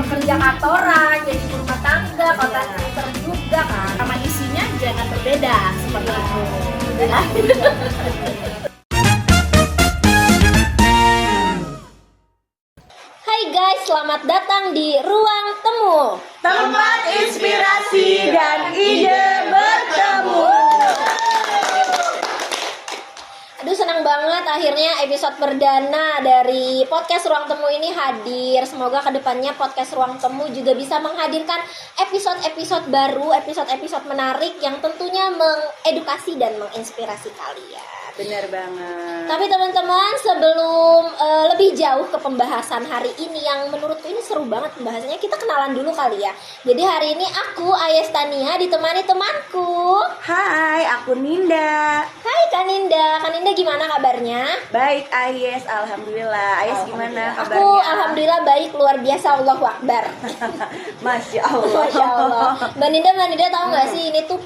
kerja kantoran, jadi rumah tangga, content creator juga kan. Sama isinya jangan berbeda seperti itu. Hai guys, selamat datang di Ruang Temu. Tempat inspirasi dan ide bertemu. Aduh, senang banget akhirnya episode perdana dari podcast Ruang Temu ini hadir. Semoga kedepannya podcast Ruang Temu juga bisa menghadirkan episode-episode baru, episode-episode menarik yang tentunya mengedukasi dan menginspirasi kalian. Bener banget. Tapi teman-teman, sebelum lebih jauh ke pembahasan hari ini yang menurutku ini seru banget pembahasannya, kita kenalan dulu kali ya. Jadi hari ini aku Ayes Tania ditemani temanku. Hai, aku Ninda. Hai Kak Ninda. Kak Ninda gimana kabarnya? Baik, Ayes, alhamdulillah. Ayes gimana kabarnya? Aku alhamdulillah baik, luar biasa, Allahu Akbar. Masya Allah. Masya Allah. Mbak Ninda tahu nggak sih ini tuh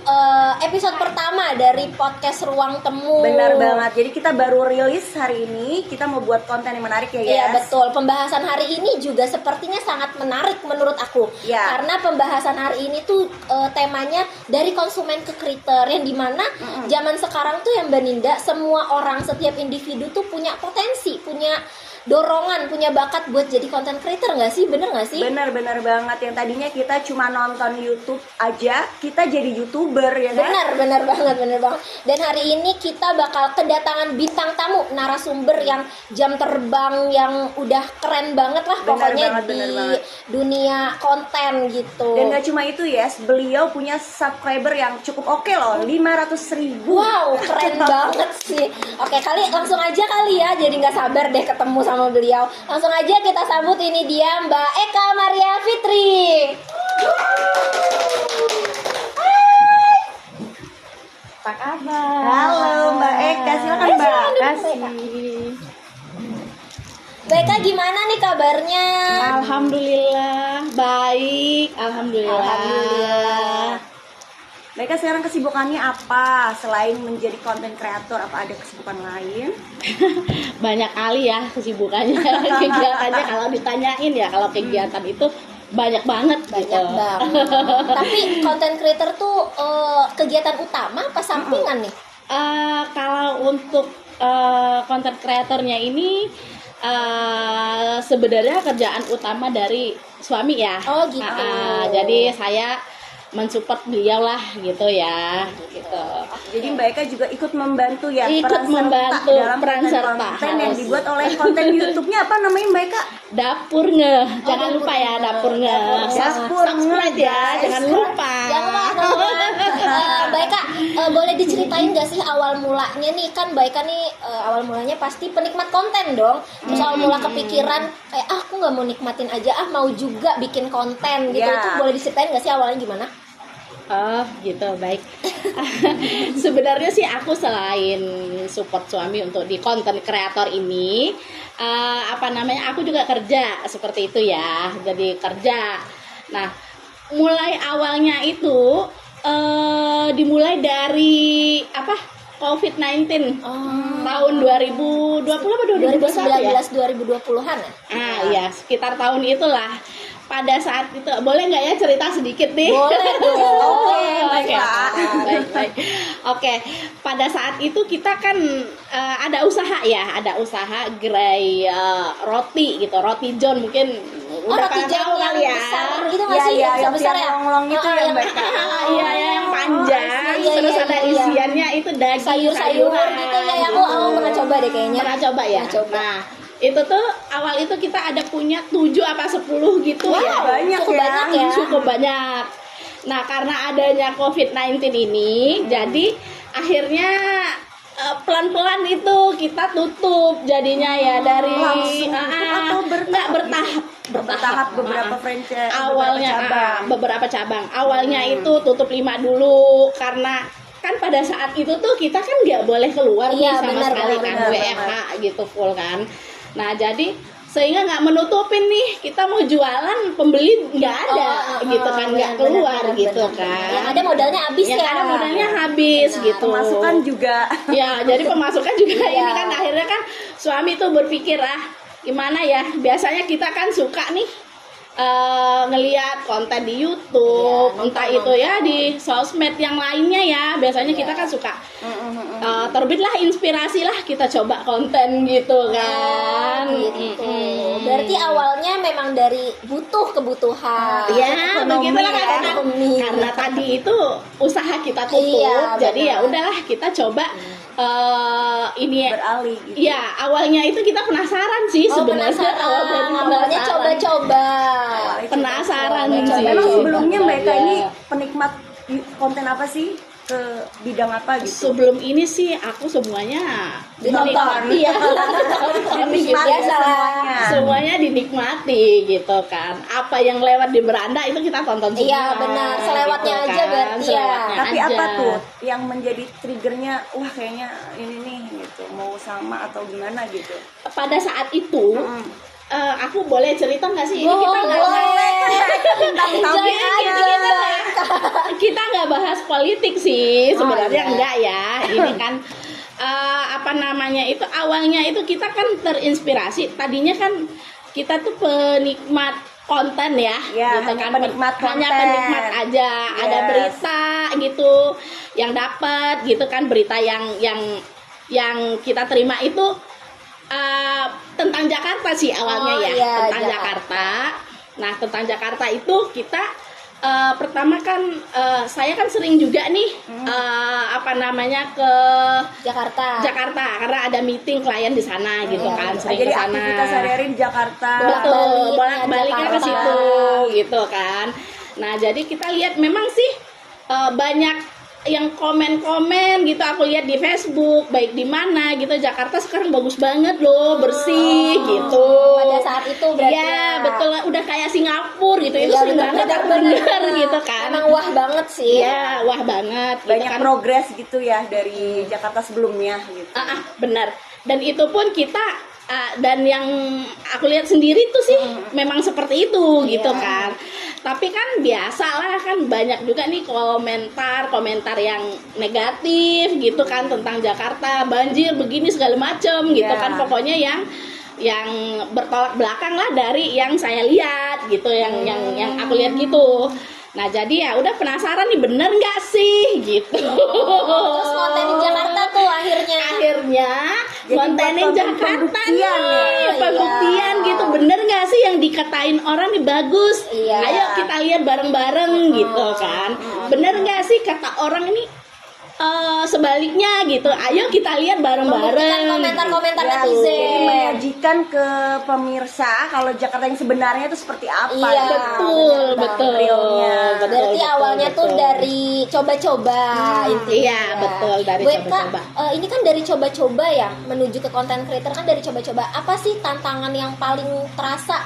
episode pertama dari podcast Ruang Temu. Benar banget. Jadi kita baru rilis hari ini. Kita mau buat konten yang menarik ya, guys. Iya betul. Pembahasan hari ini juga sepertinya sangat menarik menurut aku. Ya. Karena pembahasan hari ini tuh temanya dari konsumen ke creator, yang dimana zaman sekarang tuh yang Mbak Ninda, semua orang, setiap individu tuh punya potensi, punya dorongan, punya bakat buat jadi content creator nggak sih? Bener nggak sih? Bener banget. Yang tadinya kita cuma nonton YouTube aja, kita jadi YouTuber ya kan? Bener banget. Dan hari ini kita bakal kedatangan bintang tamu, narasumber yang jam terbang yang udah keren banget lah pokoknya di dunia konten gitu. Dan gak cuma itu ya, beliau punya subscriber yang cukup oke loh, 500.000. Wow, keren banget sih. Oke, langsung aja kali ya, jadi nggak sabar deh ketemu sama beliau. Langsung aja kita sambut, ini dia Mbak Eka Maria Fitri. Apa kabar? Halo Mbak Eka, silakan Mbak. Terima kasih. Mbak Eka gimana nih kabarnya? Alhamdulillah baik. Alhamdulillah. Mbak Eka sekarang kesibukannya apa? Selain menjadi content creator, apa ada kesibukan lain? Banyak kali ya kesibukannya, kegiatannya. Kalau ditanyain ya, kalau kegiatan itu banyak banget. Banyak banget. Tapi content creator tuh kegiatan utama apa sampingan nih? Kalau untuk content creatornya ini sebenarnya kerjaan utama dari suami ya. Oh gitu. Jadi saya mensupport beliau lah gitu ya. Gitu. Jadi Mbak Eka juga ikut membantu ya, Ikut membantu, dalam peran serta konten yang harus. dibuat oleh konten YouTube-nya apa namanya Mbak Eka? Dapur Nge. Jangan lupa ya, Dapur Nge. Dapur Nge, Subscribe ya, guys. jangan lupa. Jangan lupa teman-teman. Mbak Eka, boleh diceritain gak sih awal mulanya nih? Kan Mbak Eka nih awal mulanya pasti penikmat konten dong. Terus awal mula kepikiran kayak aku nggak mau nikmatin aja, mau juga bikin konten gitu. Ya. Itu boleh diceritain gak sih awalnya gimana? Oh gitu, baik. Sebenarnya sih aku selain support suami untuk di konten kreator ini, aku juga kerja seperti itu ya. Jadi kerja. Nah, mulai awalnya itu dimulai dari COVID-19 tahun 2020 apa 2021 ya? 2019 2020-an ya? Ya sekitar tahun itulah. Pada saat itu boleh nggak ya cerita sedikit nih? Boleh dong. Oke. Baik. Oke. Pada saat itu kita kan ada usaha gerai roti gitu, roti John mungkin. Roti John yang kali ya. besar itu nggak sih? Yang besar ya? Longlong itu ya Mbak Eka. Iya, yang panjang. Iya, Terus iya, ada iya. isiannya itu daging, Sayur-sayuran gitu ya. Aku pernah coba deh kayaknya. Pernah coba ya? Pernah coba. Nah, itu tuh awal itu kita ada punya 7 apa 10 gitu Wow, ya. cukup banyak ya. Cukup banyak. Nah, karena adanya COVID-19 ini, jadi akhirnya pelan-pelan itu kita tutup jadinya ya, dari Langsung atau bertahap beberapa franchise, awalnya beberapa cabang. Awalnya itu tutup 5 dulu karena kan pada saat itu tuh kita kan nggak boleh keluar nih sama sekali kan, WFH gitu full kan. Nah jadi sehingga nggak menutupin nih, kita mau jualan pembeli nggak ada gitu kan, nggak keluar gitu kan. Yang ada modalnya habis ya. Ada modalnya habis gitu. Pemasukan juga. Ya jadi pemasukan juga ini kan akhirnya kan suami tuh berpikir gimana ya, biasanya kita kan suka nih ngelihat konten di YouTube, Iya, entah itu ya di sosmed yang lainnya ya. Biasanya kita kan suka terbitlah inspirasi lah, kita coba konten gitu kan. Gitu. Berarti awalnya memang dari butuh kebutuhan. Ya, begitulah karena tadi itu usaha kita tutup, Iya, jadi ya benar. udahlah kita coba ini beralih gitu. ya awalnya itu kita penasaran sih sebenarnya. Awalnya coba-coba. Penasaran Coba-coba. sih. Memang sebelumnya Coba. mereka ini penikmat konten apa sih? Ke bidang apa gitu? Sebelum ini sih aku semuanya Ditonton. Iya. Dinikmati Biasa. semuanya. Semuanya dinikmati gitu kan. Apa yang lewat di beranda itu kita tonton semua. Iya, benar. Selewatnya gitu aja berarti ya. Selewatnya Tapi aja. apa tuh yang menjadi triggernya? Wah kayaknya ini nih gitu, mau sama atau gimana gitu? Pada saat itu aku boleh cerita nggak sih? Ini Oh, kita nggak boleh. Tahu Enjoy aja. aja. kita nggak bahas politik sih sebenarnya. iya. Enggak ya. Ini kan apa namanya itu awalnya itu kita kan terinspirasi. Tadinya kan kita tuh penikmat konten ya, Ya, gitu hanya kan. penikmat Hanya konten. penikmat aja. Ada Yes. berita gitu yang dapat gitu kan, berita yang kita terima itu tentang Jakarta sih awalnya Oh, ya, iya, tentang Jakarta. Nah, tentang Jakarta itu kita pertama kan saya kan sering juga nih apa namanya ke Jakarta. karena ada meeting klien di sana gitu kan, sering Jadi ke sana. aktivitas sehari-hari di Jakarta. Betul, Bolak-baliknya bolak-baliknya ke Jakarta. situ gitu kan. Nah, jadi kita lihat memang sih banyak yang komen-komen gitu, aku lihat di Facebook baik di mana gitu, Jakarta sekarang bagus banget loh, bersih gitu. Pada saat itu berarti Iya, betul, udah kayak Singapura gitu. Itu Iya, sering banget aku dengar gitu kan. Emang wah banget sih. Iya, wah banget gitu Banyak kan. progres gitu ya dari Jakarta sebelumnya gitu. Benar. Dan itu pun kita dan yang aku lihat sendiri tuh sih memang seperti itu gitu kan. Tapi kan biasalah kan banyak juga nih komentar yang negatif gitu kan tentang Jakarta, banjir begini segala macem gitu kan. Pokoknya yang bertolak belakang lah dari yang saya lihat gitu, yang aku lihat gitu. Nah, jadi ya udah penasaran nih, bener nggak sih gitu. Terus kontenin Jakarta tuh akhirnya. Jadi Kontenin buat Jakarta pembuktian nih, ya. pembuktian Iya. gitu. Bener nggak sih yang dikatain orang nih bagus? Iya. Ayo kita lihat bareng-bareng gitu kan. Bener nggak sih kata orang ini sebaliknya gitu? Ayo kita lihat Membuktikan bareng-bareng. komentar-komentar Ya, jadi netizen. menyajikan ke pemirsa kalau Jakarta yang sebenarnya itu seperti apa. Iya, Betul, benar betul. Realnya. Betul, Berarti betul, awalnya tuh betul. dari coba-coba intinya. Iya, betul, dari Bu Eka, coba-coba. ini kan dari coba-coba ya menuju ke content creator kan dari coba-coba. Apa sih tantangan yang paling terasa?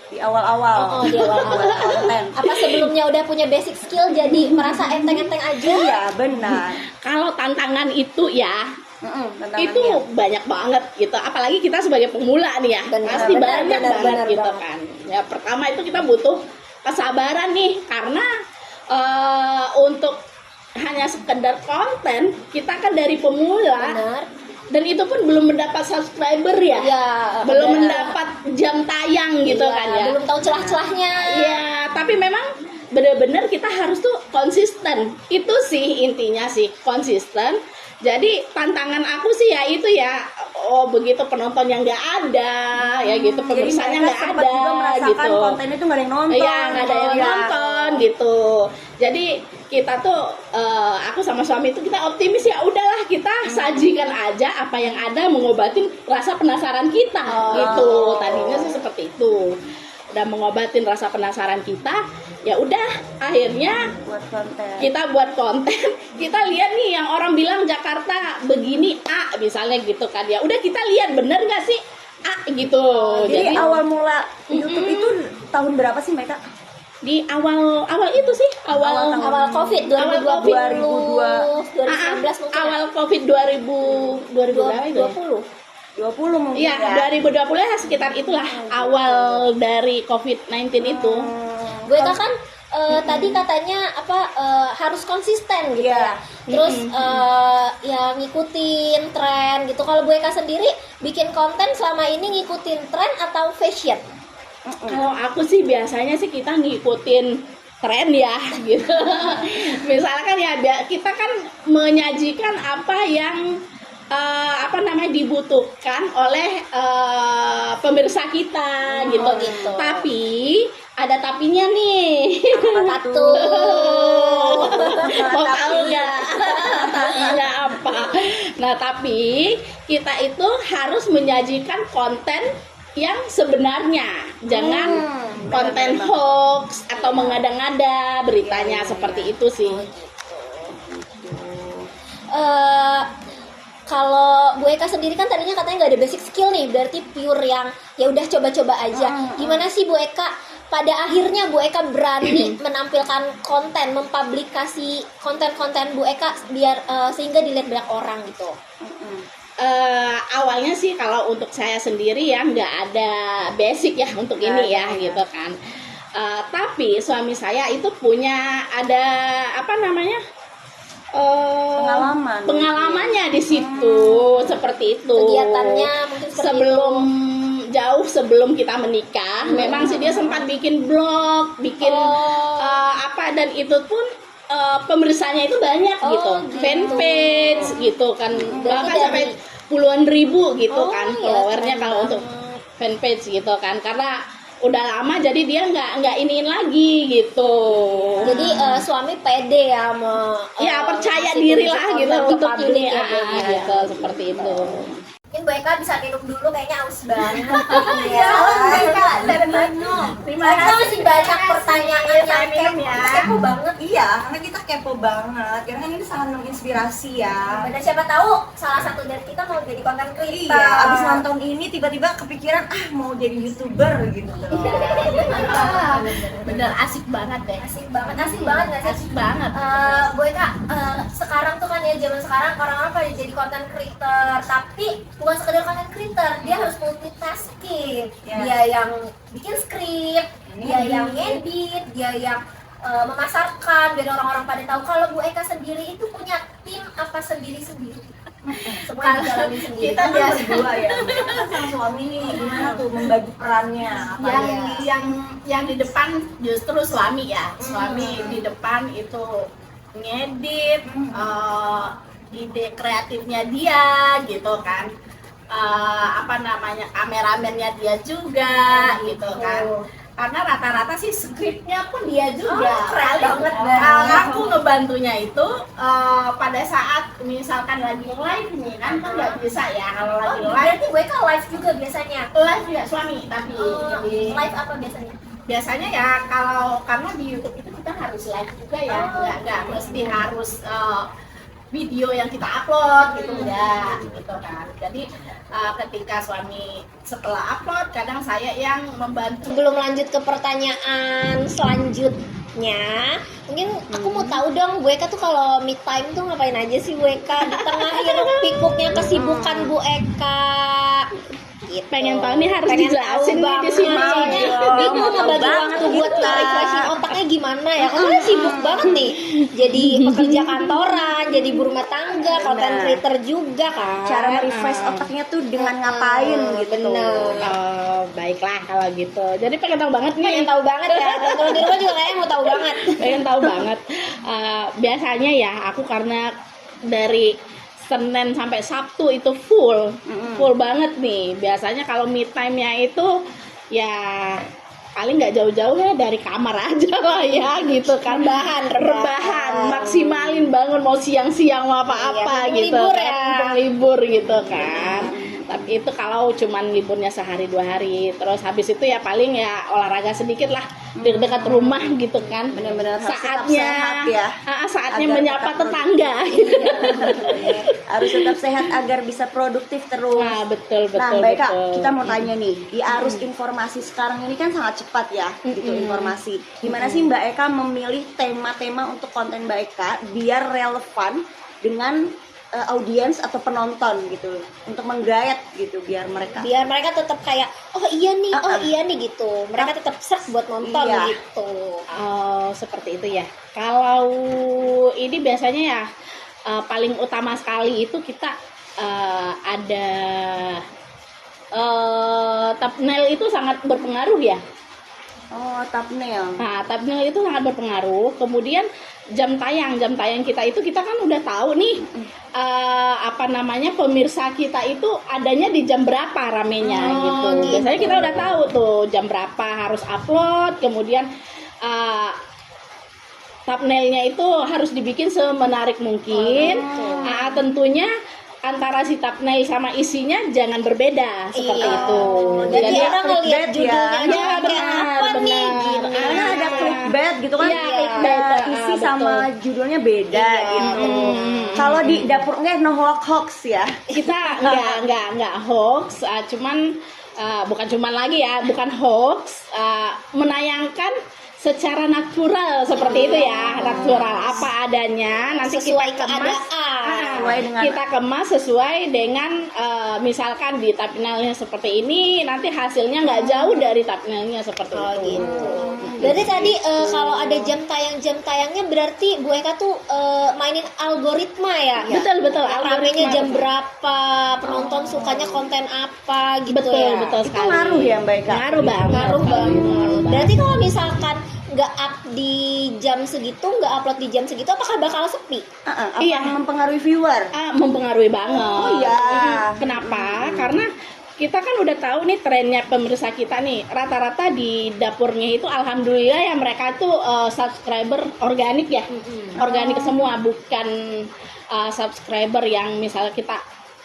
Di awal-awal. Di awal-awal konten. Apa sebelumnya udah punya basic skill jadi merasa enteng-enteng aja? Iya, benar. Kalau tantangan itu ya Tantangannya. itu banyak banget gitu, apalagi kita sebagai pemula nih ya, Benar, pasti benar, banyak benar, banget benar gitu banget. kan. Ya pertama itu kita butuh kesabaran nih, karena untuk hanya sekedar konten kita kan dari pemula. Benar. Dan itu pun belum mendapat subscriber ya, Iya, belum benar. mendapat jam tayang gitu Iya, kan ya. Belum tahu celah-celahnya. Iya, tapi memang benar-benar kita harus tuh konsisten. Itu sih intinya sih, konsisten. Jadi tantangan aku sih ya itu ya, begitu penontonnya nggak ada, ya gitu, Jadi pemirsanya mereka nggak sempat ada juga merasakan gitu. kontennya itu nggak ada yang nonton. Iya, nggak ada yang Iya. nonton gitu. Jadi kita tuh, aku sama suami itu kita optimis ya udahlah kita sajikan aja apa yang ada, mengobatin rasa penasaran kita gitu. Tadinya sih seperti itu. Udah mengobatin rasa penasaran kita, ya udah akhirnya Buat konten. kita buat konten. Kita lihat nih yang orang bilang Jakarta begini A misalnya gitu kan, ya udah kita lihat bener nggak sih A gitu. Jadi awal mula YouTube itu tahun berapa sih mereka? Di awal itu sih awal Awal Covid 2020, 2019 mungkin. awal Covid 2000 berapa itu? 20. 20 mungkin Iya, ya. 2020 ya sekitar itulah awal dari COVID-19 itu. Bu Eka kan tadi katanya harus konsisten gitu Iya. ya. Terus ya ngikutin tren gitu. Kalau Bu Eka sendiri bikin konten selama ini ngikutin tren atau fashion? Kalau aku sih biasanya sih kita ngikutin tren ya gitu. Misalkan ya kita kan menyajikan apa yang dibutuhkan oleh pemirsa kita gitu. Gitu. Tapi ada tapinya nih. Apa tuh? Mau tahu nggak? Tapinya apa? Nah, tapi kita itu harus menyajikan konten yang sebenarnya, jangan konten hoax atau mengada-ngada beritanya seperti itu sih. Kalau Bu Eka sendiri kan tadinya katanya nggak ada basic skill nih, berarti pure yang ya udah coba-coba aja. Gimana sih Bu Eka? Pada akhirnya Bu Eka berani menampilkan konten, mempublikasi konten-konten Bu Eka biar sehingga dilihat banyak orang gitu. Awalnya sih kalau untuk saya sendiri ya nggak ada basic ya untuk ini ya gitu kan. Tapi suami saya itu punya ada pengalamannya di situ seperti itu. Kegiatannya mungkin seperti jauh sebelum kita menikah, memang sih dia sempat bikin blog, bikin dan itu pun pemeriksanya itu banyak gitu, fanpage gitu kan, bahkan sampai puluhan ribu gitu kan followernya kalau untuk fanpage gitu kan, karena udah lama jadi dia nggak iniin lagi gitu. Jadi suami pede ya percaya diri lah gitu untuk ini gitu seperti itu. Mungkin Bu Eka bisa minum dulu, kayaknya aus banget. Iya, Terima kasih. Masih banyak pertanyaan yang kepo banget. Iya, karena kita kepo banget. Karena kan ini sangat menginspirasi ya. Benar, siapa tahu salah satu dari kita mau jadi konten creator. Iya, abis nonton ini tiba-tiba kepikiran mau jadi YouTuber gitu. Bener asik banget deh. Asik banget nggak sih? Asik banget. Bu Eka, sekarang tuh kan ya zaman sekarang orang-orang pada jadi content creator, tapi bukan sekedar content creator, dia harus multitasking. Dia yang bikin skrip, dia yang ngedit, dia yang memasarkan biar orang-orang pada tahu. Kalau Bu Eka sendiri itu punya tim apa sendiri-sendiri? Semua dijalani sendiri. Kita biasa berdua ya. Sama suami nih, gimana tuh membagi perannya? Yang di depan justru suami ya. Suami di depan itu ngedit, ide kreatifnya dia gitu kan. Kameramennya dia juga gitu kan. Karena rata-rata sih skripnya pun dia juga. Keren banget. Aku ngebantunya itu pada saat misalkan lagi live nih kan nggak bisa ya kalau lagi live. Berarti Bu Eka live juga biasanya? Live juga suami tapi Live apa biasanya? biasanya ya karena di YouTube itu kita harus live juga ya, nggak mesti harus video yang kita upload gitu enggak gitu kan. Jadi ketika suami setelah upload kadang saya yang membantu. Sebelum lanjut ke pertanyaan selanjutnya, mungkin aku mau tahu dong Bu Eka tuh kalau me time tuh ngapain aja sih Bu Eka di tengah hiruk pikuknya kesibukan Bu Eka gitu. Pengen tahu nih, harus dijelasin nih di sini. Bingung ngebagi waktu buat refreshing otaknya gimana ya, karena kan sibuk banget nih, jadi pekerja kantoran, jadi ibu rumah tangga, content creator juga kan. Cara refresh otaknya tuh dengan ngapain gitu. Bener. Baiklah kalau gitu. Jadi pengen tahu banget nih. Pengen tahu banget ya. Kalau di rumah juga kayaknya mau tahu banget. Pengen tahu banget. Biasanya ya aku karena dari Senin sampai Sabtu itu full banget nih. Biasanya kalau me time-nya itu ya paling nggak jauh-jauh ya dari kamar aja lah ya gitu kan. Rebahan, maksimalin bangun mau siang-siang mau apa-apa gitu kan. Libur gitu kan. Tapi itu kalau cuman liburnya sehari 2 hari, terus habis itu ya paling ya olahraga sedikit lah di dekat rumah gitu kan. Benar-benar saatnya sehat ya. Saatnya Agar menyapa tetangga. Harus tetap sehat agar bisa produktif terus. Nah, betul. Nah, Mbak Eka, kita mau tanya nih, di arus informasi sekarang ini kan sangat cepat ya, gitu informasi. Gimana sih Mbak Eka memilih tema-tema untuk konten Mbak Eka biar relevan dengan audiens atau penonton gitu, untuk menggayat gitu biar mereka tetap kayak oh iya nih gitu, mereka tetap serak buat nonton gitu. Seperti itu ya. Kalau ini biasanya ya paling utama sekali itu kita ada thumbnail itu sangat berpengaruh ya. Oh, thumbnail. Nah, thumbnail itu sangat berpengaruh. Kemudian jam tayang kita itu kita kan udah tahu nih pemirsa kita itu adanya di jam berapa ramenya gitu. Biasanya kita udah tahu tuh jam berapa harus upload. Kemudian thumbnailnya itu harus dibikin semenarik mungkin. Tentunya antara si thumbnail sama isinya jangan berbeda seperti itu. Jadi orang ngeliat judulnya aja ya, apa nih gitu. Karena ada clickbait gitu kan, Iya, clickbait isi betul. sama judulnya beda gitu. Kalau di dapur nggak no hoax ya. Kita nggak hoax, bukan hoax, menayangkan secara natural seperti itu ya, natural apa adanya. Nanti Sesuai kita kemas, keadaan. Sesuai dengan- kita kemas sesuai dengan misalkan di thumbnailnya seperti ini, nanti hasilnya nggak jauh dari thumbnailnya seperti itu. Gitu. Berarti tadi kalau ada jam tayangnya berarti Bu Eka tuh mainin algoritma ya. Betul. Ramenya algoritma. jam berapa, penonton sukanya konten apa gitu Betul ya. betul Itu sekali. ngaruh ya Mbak Eka? Ngaruh banget. Ngaruh banget. Berarti kalau misalkan nggak up di jam segitu, nggak upload di jam segitu, apakah bakal sepi? Apa Iya. mempengaruhi viewer? Mempengaruhi banget. Oh iya. Kenapa? Karena kita kan udah tahu nih trennya pemirsa kita nih, rata-rata di dapurnya itu alhamdulillah ya mereka tuh subscriber organik ya. Organik semua, bukan subscriber yang misalnya kita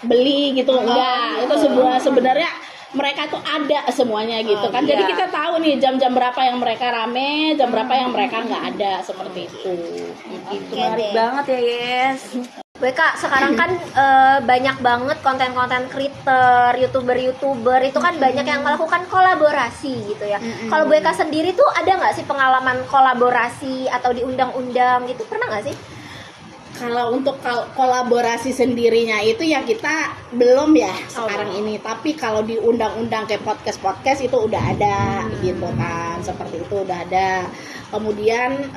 beli gitu, enggak. Itu sebenarnya mereka tuh ada semuanya gitu kan. Jadi iya. kita tahu nih jam-jam berapa yang mereka rame, jam berapa yang mereka nggak ada, seperti itu. Oke Menarik deh. banget ya, Yes. Bu Eka, sekarang kan banyak banget konten-konten creator, youtuber itu kan banyak yang melakukan kolaborasi gitu ya. Kalau Bu Eka sendiri tuh ada nggak sih pengalaman kolaborasi atau diundang-undang gitu, pernah nggak sih? Kalau untuk kolaborasi sendirinya itu ya kita belum ya sekarang ini. Tapi kalau diundang-undang kayak podcast itu udah ada gitu kan. Seperti itu udah ada. Kemudian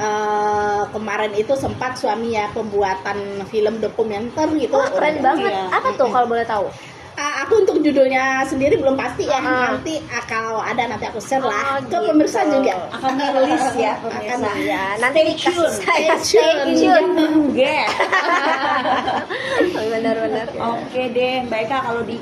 kemarin itu sempat suami ya pembuatan film dokumenter gitu. Wah, keren banget. Iya. Apa tuh kalau boleh tahu? Aku untuk judulnya sendiri belum pasti ya. Nanti kalau ada nanti aku share lah ke gitu. pemirsa juga. Akan rilis ya pemirsa. Akan, Ya, nanti dikasih saya Stay tune. stay tune. Enggak. Benar-benar. Oke deh, Mbak Eka, kalau di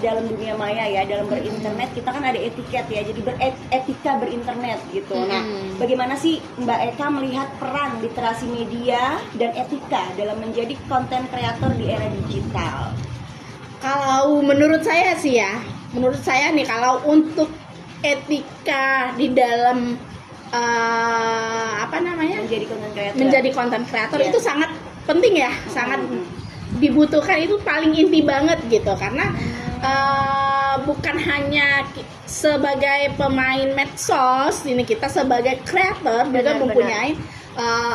dalam dunia maya ya, dalam berinternet kita kan ada etiket ya, jadi etika berinternet gitu. Nah, bagaimana sih Mbak Eka melihat peran literasi media dan etika dalam menjadi konten kreator di era digital? Kalau menurut saya sih ya, nih kalau untuk etika di dalam Menjadi konten kreator. itu sangat penting ya, sangat dibutuhkan, itu paling inti banget gitu, karena bukan hanya sebagai pemain medsos, ini kita sebagai kreator juga mempunyai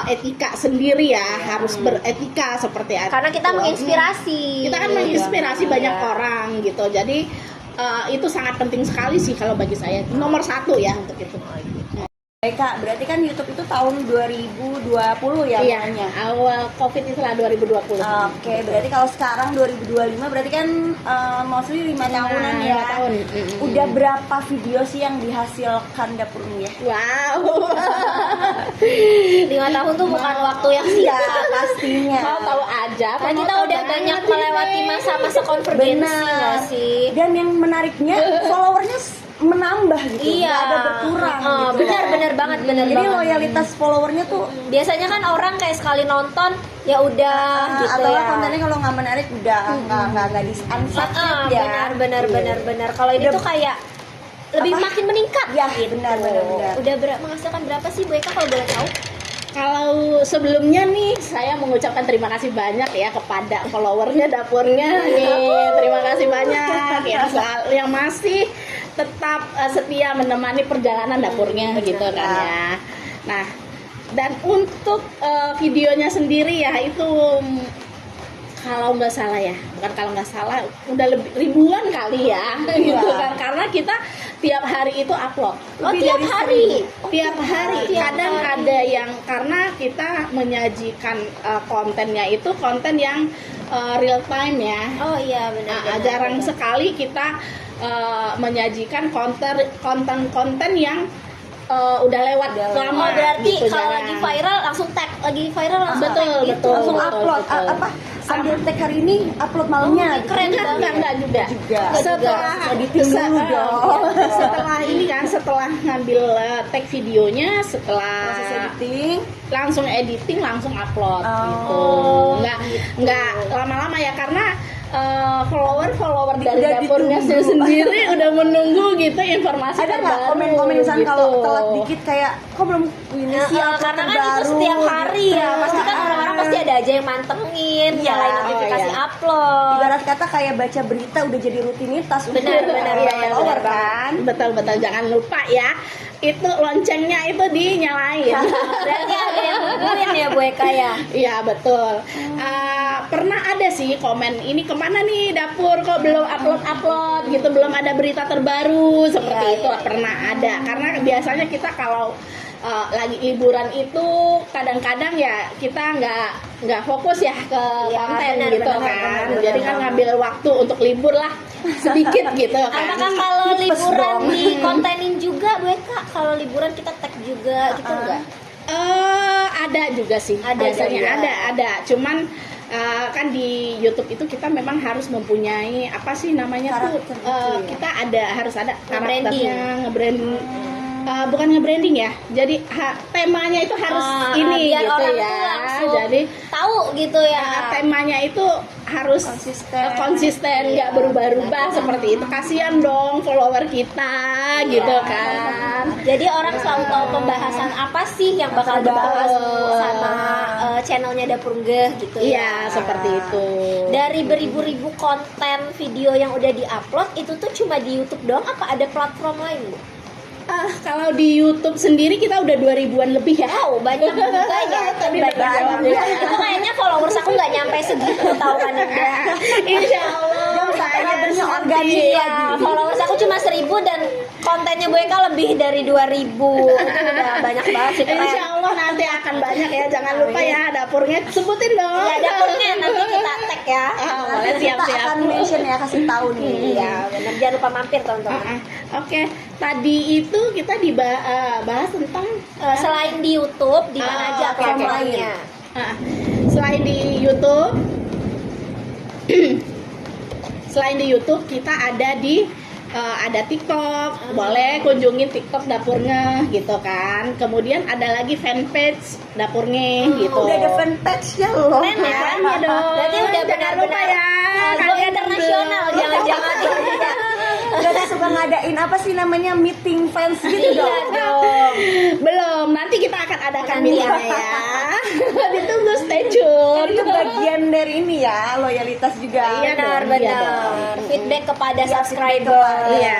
etika sendiri ya, harus beretika seperti itu. Karena kita menginspirasi. Kita kan menginspirasi banyak orang gitu, jadi itu sangat penting sekali sih kalau bagi saya, nomor 1 ya untuk itu. Eka, berarti kan YouTube itu tahun 2020 ya Iya, mulainya? awal COVID itulah 2020. Oke, berarti kalau sekarang 2025 berarti kan mostly 5 tahunan ya. 5 tahun. Udah berapa video sih yang dihasilkan dapur ya? Wow. 5 tahun tuh bukan waktu yang Iya, singkat. pastinya. Mau tahu aja. Karena kita udah banyak melewati masa-masa konvergensi nggak sih? Dan yang menariknya followernya menambah gitu, Iya, nggak ada berkurang gitu. benar banget, benar Jadi banget. loyalitas followernya tuh Biasanya kan orang kayak sekali nonton ya udah gitu atau ya. kontennya kalau nggak menarik udah nggak di unsubscribe ya. Benar. Kalau ini tuh kayak lebih makin meningkat. Ya, benar. Udah menghasilkan berapa sih Bu Eka kalau boleh tahu? Kalau sebelumnya nih saya mengucapkan terima kasih banyak ya kepada followernya dapurnya nih, terima kasih banyak yang masih tetap setia menemani perjalanan dapurnya gitu kan ya. Nah, dan untuk videonya sendiri ya itu kalau nggak salah ya, bukan kalau nggak salah, udah lebih ribuan kali ya gitu kan, karena kita tiap hari itu upload. Tiap hari. Tiap hari. Kadang ada yang karena kita menyajikan kontennya itu konten yang real time ya. Oh iya benar. Jarang sekali kita menyajikan konten yang udah lewat lama. Oh berarti gitu, kalau jarang. lagi viral langsung tag, lagi viral langsung Betul, tag gitu. betul. Langsung upload apa ambil tag hari ini upload malamnya Oh, keren gitu. Enggak juga. Juga. Setelah Editing dulu dong. setelah ini kan, setelah ngambil tag videonya, Proses setelah editing. langsung editing, langsung upload gitu. Oh, Nggak lama-lama ya, karena follower dari Udah dapurnya ditunggu. sendiri udah menunggu gitu informasi Ada nggak terbaru komen-komen misalnya gitu. kalau telat dikit kayak kok belum ini sih upload karena kan terbaru itu setiap hari ya, gitu. pasti kan orang-orang pasti ada aja yang mantengin, Iya. nyalain notifikasi Oh, iya. upload. Ibarat kata kayak baca berita udah jadi rutinitas Benar, benar, Iya, benar, follower benar. kan. Betul jangan lupa ya, itu loncengnya itu dinyalain. Berarti ada yang nungguin ya Bu Eka ya. Iya betul. Pernah ada sih komen, ini kemana nih dapur kok belum upload gitu, belum ada berita terbaru seperti Iya, itu. iya. Pernah ada, karena biasanya kita kalau lagi liburan itu kadang-kadang ya kita nggak fokus ya ke Iya, konten benar, gitu benar, kan. benar, Jadi kan benar. ngambil waktu untuk libur lah sedikit gitu kan. Apakah kalau Tipes liburan dong. di kontenin juga Bu Eka? Kalau liburan kita tag juga gitu enggak? Ada juga sih, Ada biasanya juga. ada. Cuman kan di YouTube itu kita memang harus mempunyai apa sih namanya tuh, Karakter gitu ya? kita harus ada Nge-branding. karakternya, nge-branding. Bukan nge-branding ya, jadi temanya itu harus ini biar gitu orang ya. tuh langsung Jadi tahu gitu ya. temanya itu harus konsisten, nggak berubah-ubah seperti itu. Kasihan dong follower kita gitu kan. Jadi orang selalu tahu pembahasan apa sih yang bakal dibahas sama channelnya Dapur Ngeh gitu Iya ya. seperti itu. Dari beribu-ribu konten video yang udah diupload itu tuh cuma di YouTube doang apa ada platform lain Bu? Kalau di YouTube sendiri kita udah 2000-an lebih ya. Wow, banyak juga ya. Tadi Banyak udah jawab banget. ya. Itu kayaknya followers aku nggak nyampe segitu tahu kan Indah. Insya Allah Subscribernya organik Iya, followers aku cuma 1000 dan kontennya Bu Eka lebih dari 2000. Itu udah banyak banget sih, keren. Insya Allah nanti akan banyak ya. Jangan lupa ya dapurnya, sebutin dong. Ya dapurnya nanti kita tag ya. Boleh, Kita siap-siap. akan mention ya, kasih tahu nih. Iya, benar. Jangan lupa mampir teman-teman. Oke, tadi itu kita bahas tentang Selain di YouTube, di mana aja oke, platform oke. lainnya? Selain di YouTube, kita ada TikTok, boleh kunjungin TikTok dapurnya gitu kan. Kemudian ada lagi fanpage dapurnya gitu. Udah ada fanpage-nya loh. Keren ya? Iya dong. Berarti udah Jangan lupa benar-benar ya. go Kalian internasional, belum. jangan-jangan. Udah suka ngadain apa sih namanya meeting fans gitu Iya dong. dong. Belum, nanti kita akan adakan Nanti meetingnya ya. ya. Ditunggu, stay tune. Itu bagian dari ini ya, loyalitas juga. Iya Benar, dong, benar. iya dong. Feedback kepada Iya, subscriber. Iya.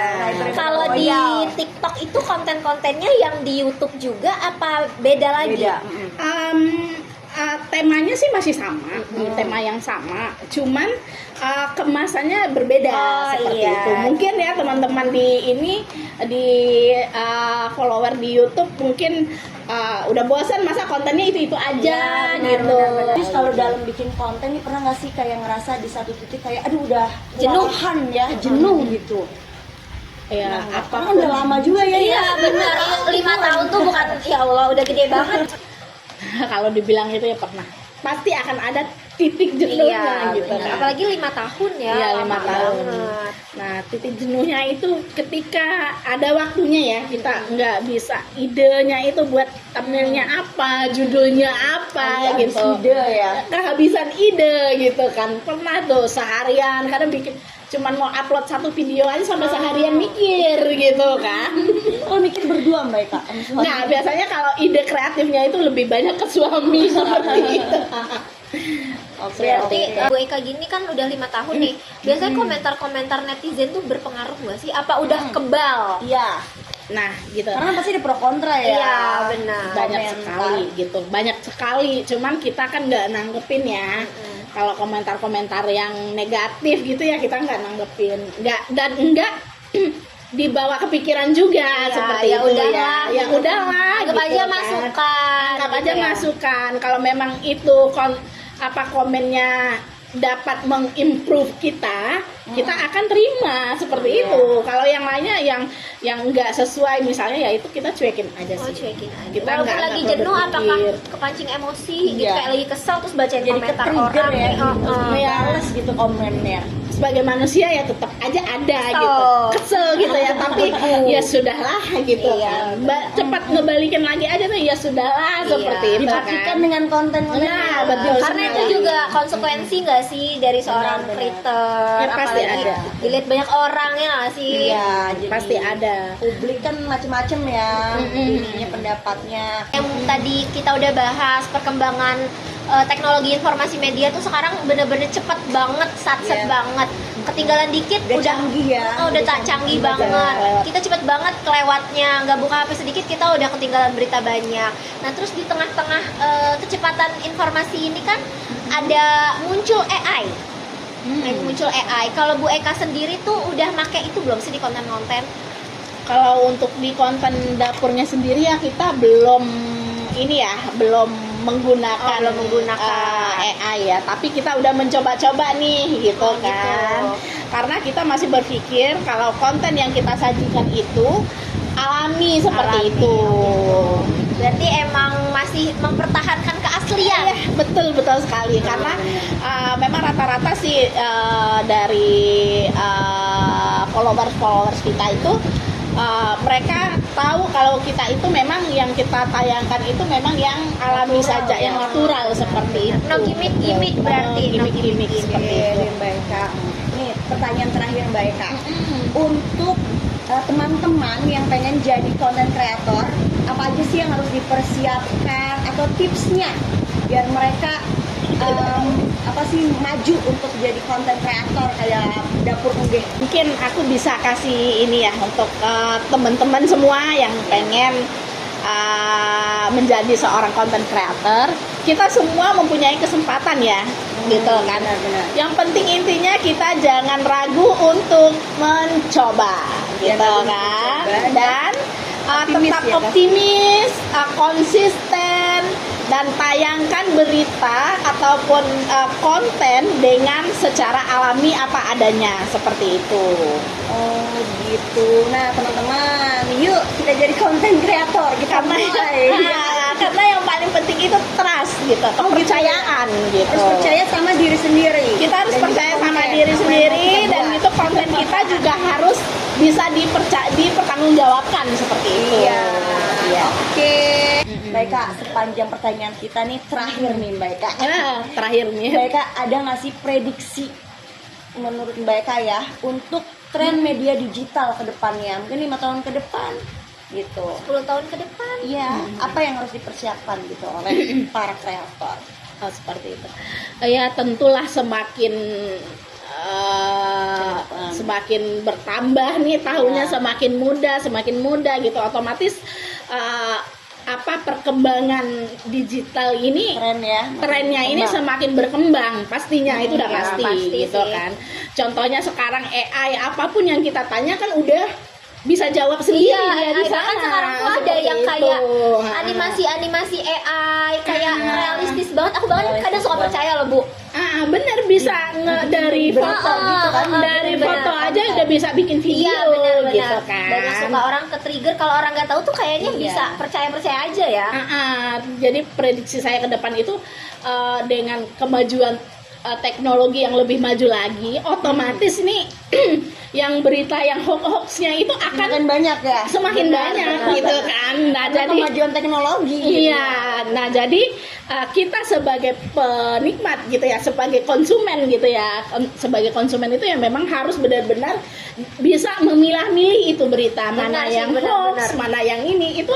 Kalau di Loyal. TikTok itu konten-kontennya yang di YouTube juga apa beda lagi? Beda. Temanya sih masih sama, tema yang sama, cuman kemasannya berbeda seperti iya. itu. Mungkin ya teman-teman di follower di YouTube mungkin udah bosan masa kontennya itu aja Iya, benar, gitu. benar. Terus kalau dalam bikin konten nih pernah nggak sih kayak ngerasa di satu titik kayak aduh udah Jenuh. kewalahan ya, jenuh gitu. Ya, Karena udah lama juga ya. Iya benar, 5 tahun tuh bukan ya Allah udah gede banget. kalau dibilang itu ya pernah. Pasti akan ada titik jenuhnya gitu benar. kan. Apalagi 5 tahun ya. Iya, lama 5 tahun. banget. Nah, titik jenuhnya itu ketika ada waktunya ya, kita nggak bisa idenya itu buat thumbnailnya apa, judulnya apa Habis gitu. ide ya. Kehabisan ide gitu kan. Pernah tuh seharian kadang bikin cuman mau upload satu video aja sampai seharian mikir gitu kan. Kalau mikir berdua Mbak Eka. sama suami. Nah, biasanya kalau ide kreatifnya itu lebih banyak ke suami seperti itu. Berarti Bu Eka gini kan udah 5 tahun nih. Biasanya komentar-komentar netizen tuh berpengaruh nggak sih? Apa udah kebal? Iya. Nah, gitu. Karena pasti ada pro kontra ya. Iya benar. Banyak komentar. sekali gitu, banyak sekali, cuman kita kan nggak nanggepin ya. Kalau komentar-komentar yang negatif gitu ya kita nggak nanggepin, nggak dibawa kepikiran juga Iya, seperti ya itu udahlah. ya udahlah Anggap gitu aja kan. masukan. Anggap gitu aja ya. masukan kalau memang itu komennya dapat mengimprove kita, kita akan terima seperti itu. Kalau yang lainnya yang nggak sesuai misalnya ya itu kita cuekin aja sih. Cuekin aja. Kita Walaupun nggak lagi perlu jenuh berpikir. apakah kepancing emosi gitu, Iya. kayak lagi kesel terus bacain Jadi komentar ke-trigger orang ya, Iya. males gitu komennya. Sebagai manusia ya tetap aja ada Kesel. gitu, kesel gitu ya, tapi ya sudahlah gitu Iya. kan. Cepat ngebalikin lagi aja tuh ya sudahlah Iya. seperti itu Dipastikan kan. dengan konten Nah, betul Karena itu sekali. juga konsekuensi nggak sih dari seorang Benar-benar. creator, Ya, pasti apalagi ada. dilihat banyak orang ya nggak sih. Iya, jadi Pasti ada. publik kan macem-macem ya, ininya pendapatnya. Yang tadi kita udah bahas perkembangan teknologi informasi media tuh sekarang bener-bener cepet banget, satset Iya. banget. Ketinggalan dikit Udah canggih ya. udah tak canggih banget. kelewat. Kita cepet banget kelewatnya, nggak buka HP sedikit kita udah ketinggalan berita banyak. Nah terus di tengah-tengah kecepatan informasi ini kan ada muncul AI. Muncul AI. Kalau Bu Eka sendiri tuh udah make itu belum sih di konten-konten? Kalau untuk di konten dapurnya sendiri ya kita belum ini ya, belum menggunakan, belum menggunakan. AI ya, tapi kita udah mencoba-coba nih gitu Oh, kan. gitu. Karena kita masih berpikir kalau konten yang kita sajikan itu alami seperti Alami, itu. Berarti emang masih mempertahankan keaslian. Iya, betul sekali karena memang rata-rata sih dari followers kita itu mereka tahu kalau kita itu memang yang kita tayangkan itu memang yang alami Natural, saja, ya. yang natural seperti itu. No gimmick-gimmick berarti, no gimmick-gimmick gimmick-gimmick. seperti Oke, itu. deh, Mbak Eka. Nih, pertanyaan terakhir Mbak Eka. Untuk teman-teman yang pengen jadi content creator, apa aja sih yang harus dipersiapkan atau tipsnya biar mereka maju untuk jadi content creator kayak Dapur UG? Mungkin aku bisa kasih ini ya untuk teman-teman semua yang pengen menjadi seorang content creator. Kita semua mempunyai kesempatan ya, gitu kan. Benar-benar. Yang penting intinya kita jangan ragu untuk mencoba, gitu ragu untuk kan. mencoba, Dan optimis tetap ya, Kak? optimis, konsisten, dan tayangkan berita ataupun konten dengan secara alami apa adanya, seperti itu. Oh gitu. Nah teman-teman, yuk kita jadi content creator. Kita mulai. Karena yang paling penting itu trust gitu, kepercayaan gitu. Harus percaya sama diri sendiri. Kita harus Dan percaya juga sama konten, diri apa yang sendiri mau kita dan buat. itu konten kita juga harus bisa dipertanggungjawabkan seperti itu. Iya. Iya. Oke. Baik Kak, sepanjang pertanyaan kita nih terakhir nih Mbak Eka. Terakhirnya. Mbak Eka, ada nggak sih prediksi menurut Mbak Eka ya untuk tren media digital ke depannya? Mungkin 5 tahun ke depan gitu. 10 tahun ke depan. Iya, apa yang harus dipersiapkan gitu oleh para kreator? Oh, seperti itu. Ya tentulah semakin semakin bertambah nih tahunnya, semakin muda gitu, otomatis perkembangan digital ini trennya ini semakin berkembang pastinya, itu udah Ya, pasti pasti gitu sih. kan. Contohnya sekarang AI, apapun yang kita tanya kan udah bisa jawab sendiri Iya, ya di bahkan sana. sekarang tuh ada Seperti yang itu. kayak animasi AI kayak realistis banget. Aku bahkan kadang suka percaya loh Bu. Bener bisa dari Berita foto gitu kan, dari bener, foto bener. aja udah bisa bikin video Iya benar-benar. gitu kan. Dan yang suka orang ke trigger kalau orang nggak tahu tuh kayaknya Iya. bisa percaya aja ya. Jadi prediksi saya ke depan itu dengan kemajuan teknologi yang lebih maju lagi, otomatis nih yang berita yang hoax-hoaxnya itu akan Semakin banyak ya. semakin banyak gitu kan. Nah, Karena jadi kemajuan teknologi. iya, nah jadi kita sebagai penikmat gitu ya, sebagai konsumen gitu ya, sebagai konsumen itu ya memang harus benar-benar bisa memilah-milih itu berita, mana Benar sih, yang benar-benar. hoax, mana yang ini, itu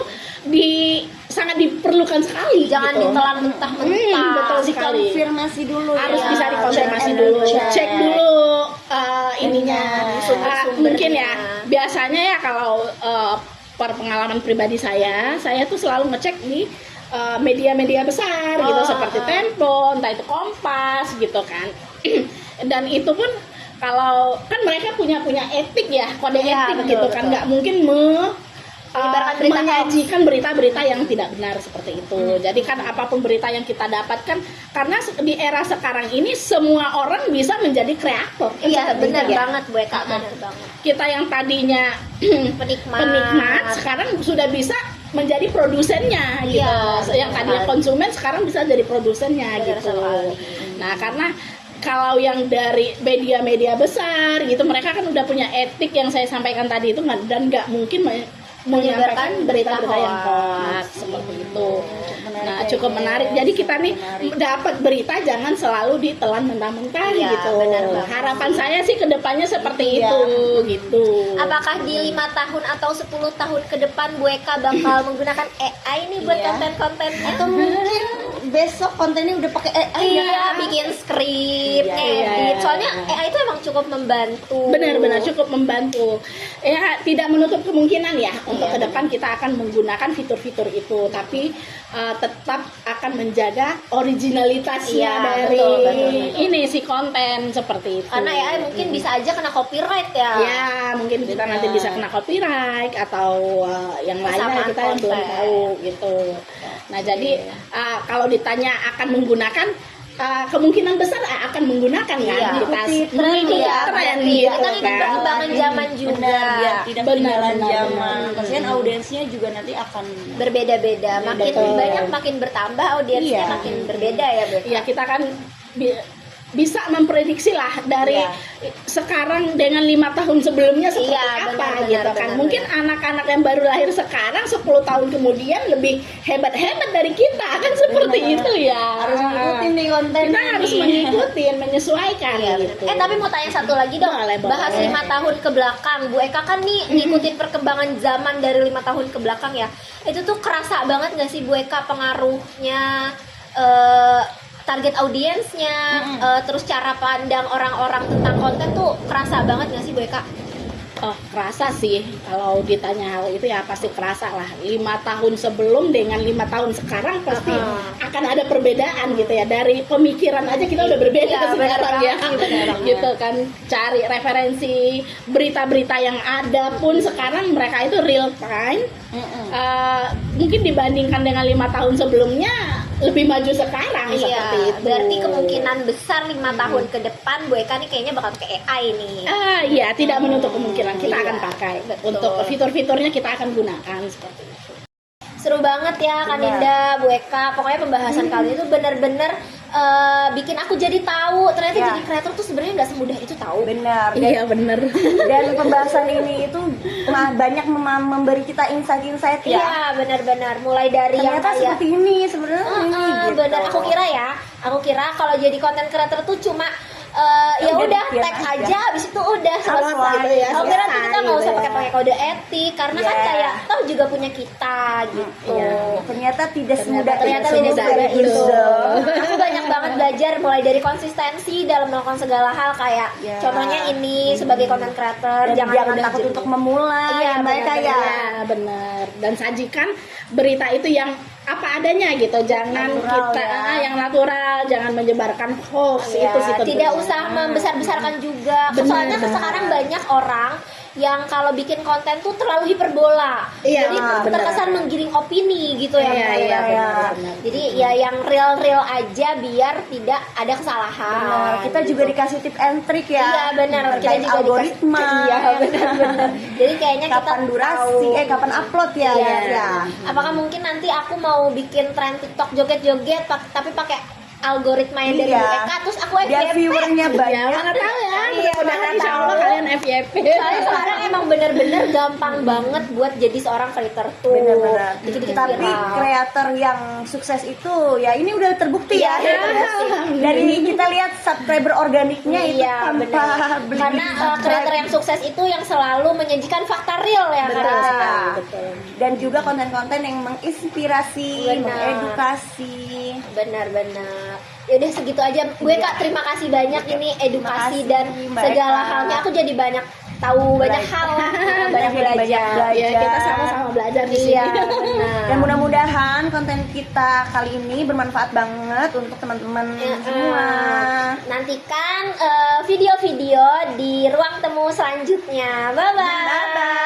sangat diperlukan sekali. Jangan gitu. ditelan mentah-mentah. Betul sekali. Dikonfirmasi dulu Harus ya. bisa dikonfirmasi Check and dulu, recheck. cek dulu ininya. Sumber-sumbernya. Mungkin ya, biasanya ya kalau per pengalaman pribadi saya tuh selalu ngecek di media-media besar gitu, seperti Tempo, entah itu Kompas gitu kan. Dan itu pun kalau kan mereka punya etik ya, kode Iya, etik betul, gitu kan, betul. nggak mungkin Menyebarkan berita menyajikan berita-berita yang tidak benar seperti itu. Jadi kan apapun berita yang kita dapatkan, karena di era sekarang ini semua orang bisa menjadi kreator. Kan Iya, seperti benar itu ya. banget Bu Eka, benar banget. Kita yang tadinya penikmat sekarang sudah bisa menjadi produsennya gitu. Iya, Yang tadinya konsumen sekarang bisa jadi produsennya Benar gitu. sekali. Nah, karena kalau yang dari media-media besar gitu, mereka kan udah punya etik yang saya sampaikan tadi itu, dan nggak mungkin menyampaikan berita-berita yang hoax seperti itu. Nah, cukup menarik. Jadi kita nih dapat berita jangan selalu ditelan mentah-mentah Iya, gitu. benar banget. Harapan saya sih kedepannya seperti itu gitu. Apakah di 5 tahun atau 10 tahun ke depan Bu Eka bakal menggunakan AI nih buat Iya. konten-konten Atau mungkin besok kontennya udah pakai AI Iya, ya. bikin skrip, Iya, edit. iya. Soalnya AI itu emang cukup membantu. Benar-benar cukup membantu. Ya, tidak menutup kemungkinan ya untuk ke depan kita akan menggunakan fitur-fitur itu, tapi tetap akan menjaga originalitasnya Iya, dari betul. ini si konten seperti itu. Karena AI mungkin bisa aja kena copyright ya. Ya, mungkin kita nanti bisa kena copyright atau yang lainnya Kesamaan kita yang belum konten. tahu gitu. Nah, jadi kalau ditanya akan menggunakan, kemungkinan besar akan menggunakan kan Iya. kita Mengikuti tren mengikuti ya, tren Iya, gitu kita ngikut kan. perkembangan zaman juga. Benar, biar tidak Benar, ketinggalan benar, zaman. benar. Kasihan audiensnya juga nanti akan Berbeda-beda, makin Betul. banyak makin bertambah audiensnya, Iya. makin berbeda ya Bu Eka. Ya, kita kan bisa memprediksi lah dari Iya. sekarang dengan 5 tahun sebelumnya seperti Iya, apa benar, gitu benar, kan. benar, Mungkin anak-anak yang baru lahir sekarang 10 tahun kemudian lebih hebat-hebat dari kita kan seperti Benar. itu ya. harus ngikutin nih konten. Kita harus mengikuti, menyesuaikan Iya, gitu. tapi mau tanya satu lagi dong. Boleh, boleh. Bahas 5 tahun ke belakang. Bu Eka kan nih ngikutin perkembangan zaman dari 5 tahun ke belakang ya. Itu tuh kerasa banget gak sih Bu Eka pengaruhnya, target audiensnya, terus cara pandang orang-orang tentang konten tuh kerasa banget gak sih Bu Eka? Oh, kerasa sih. Kalau ditanya hal itu ya pasti kerasa lah. 5 tahun sebelum dengan 5 tahun sekarang pasti akan ada perbedaan gitu ya. Dari pemikiran aja kita udah berbeda Iya, benar sekarang ya. banget, benar banget. Gitu kan. Cari referensi berita-berita yang ada pun sekarang mereka itu real time. Mungkin dibandingkan dengan 5 tahun sebelumnya lebih maju sekarang seperti Iya, itu. berarti kemungkinan besar 5 tahun ke depan Bu Eka nih kayaknya bakal pakai AI nih. Iya, tidak menutup kemungkinan kita Iya, akan pakai. betul. Untuk fitur-fiturnya kita akan gunakan seperti itu. Seru banget ya Kak Ninda, Bu Eka. Pokoknya pembahasan kali itu benar-benar bikin aku jadi tahu ternyata Ya. jadi kreator tuh sebenarnya nggak semudah itu tahu. Benar. Iya bener. Dan pembahasan ini itu banyak memberi kita insight-insight ya. Iya, benar-benar. Mulai dari yang Ternyata kayak seperti ini sebenarnya ini gitu. bener. Aku kira kalau jadi konten kreator tuh cuma ya Udah udah bikin tag aja. aja, habis itu udah selesai. gitu ya, Aku kira tuh selesai kita nggak usah gitu ya. pakai kode etik karena kan Iya. kayak toh juga punya kita gitu. Iya. Ternyata tidak semudah Ternyata itu. tidak semudah itu. Gitu. Aku banyak banget belajar mulai dari konsistensi dalam melakukan segala hal kayak Ya. contohnya ini sebagai konten creator Dan jangan mudah takut jenuh. untuk memulai. Iya, mereka benar-benar. ya. Ya benar. Dan sajikan berita itu yang apa adanya gitu. Jangan Natural, kita ya. yang natural, jangan menyebarkan hoax Iya, itu sih tentunya. tidak usah membesar-besarkan juga. Benar, Soalnya benar. sekarang banyak orang yang kalau bikin konten tuh terlalu hiperbola. Iya, Jadi benar. terkesan menggiring opini gitu ya. Iya, Bu. iya, Ya. benar. Jadi ya yang real-real aja biar tidak ada kesalahan. Benar. Kita juga dikasih tip and trick ya. Iya benar. Kita Terkait juga algoritma. dikasih. Iya benar-benar. Jadi kayaknya kita Kapan durasi? tahu. Kapan upload ya? Iya. Ya. Apakah mungkin nanti aku mau bikin tren TikTok joget-joget tapi pakai algoritma yang dari Iya. Bu Eka terus aku Biar FYP. viewernya Ya, banyak. mana tahu ya. Iya, Mudah-mudahan mana insya Allah tahu. kalian FYP. Soalnya sekarang emang bener-bener gampang banget buat jadi seorang creator tuh. Benar-benar. Dikit-dikit Tapi viral. kreator yang sukses itu ya ini udah terbukti Iya, ya. terbukti. Dari kita lihat subscriber organiknya itu Iya, tanpa benar. beli Karena subscribe. creator yang sukses itu yang selalu menyajikan fakta real ya Benar. Kak. Betul. Dan juga konten-konten yang menginspirasi, Benar. mengedukasi. Benar-benar. Ya udah segitu aja. Gue Kak terima kasih banyak ini edukasi Terima dan kasih, Mbak segala Eka. halnya aku jadi banyak tahu banyak hal, banyak Jadi banyak belajar. belajar. Ya, kita sama-sama belajar di sini. Iya, benar. Dan mudah-mudahan konten kita kali ini bermanfaat banget untuk teman-teman semua. Nantikan video-video di ruang temu selanjutnya. Bye bye. Bye bye.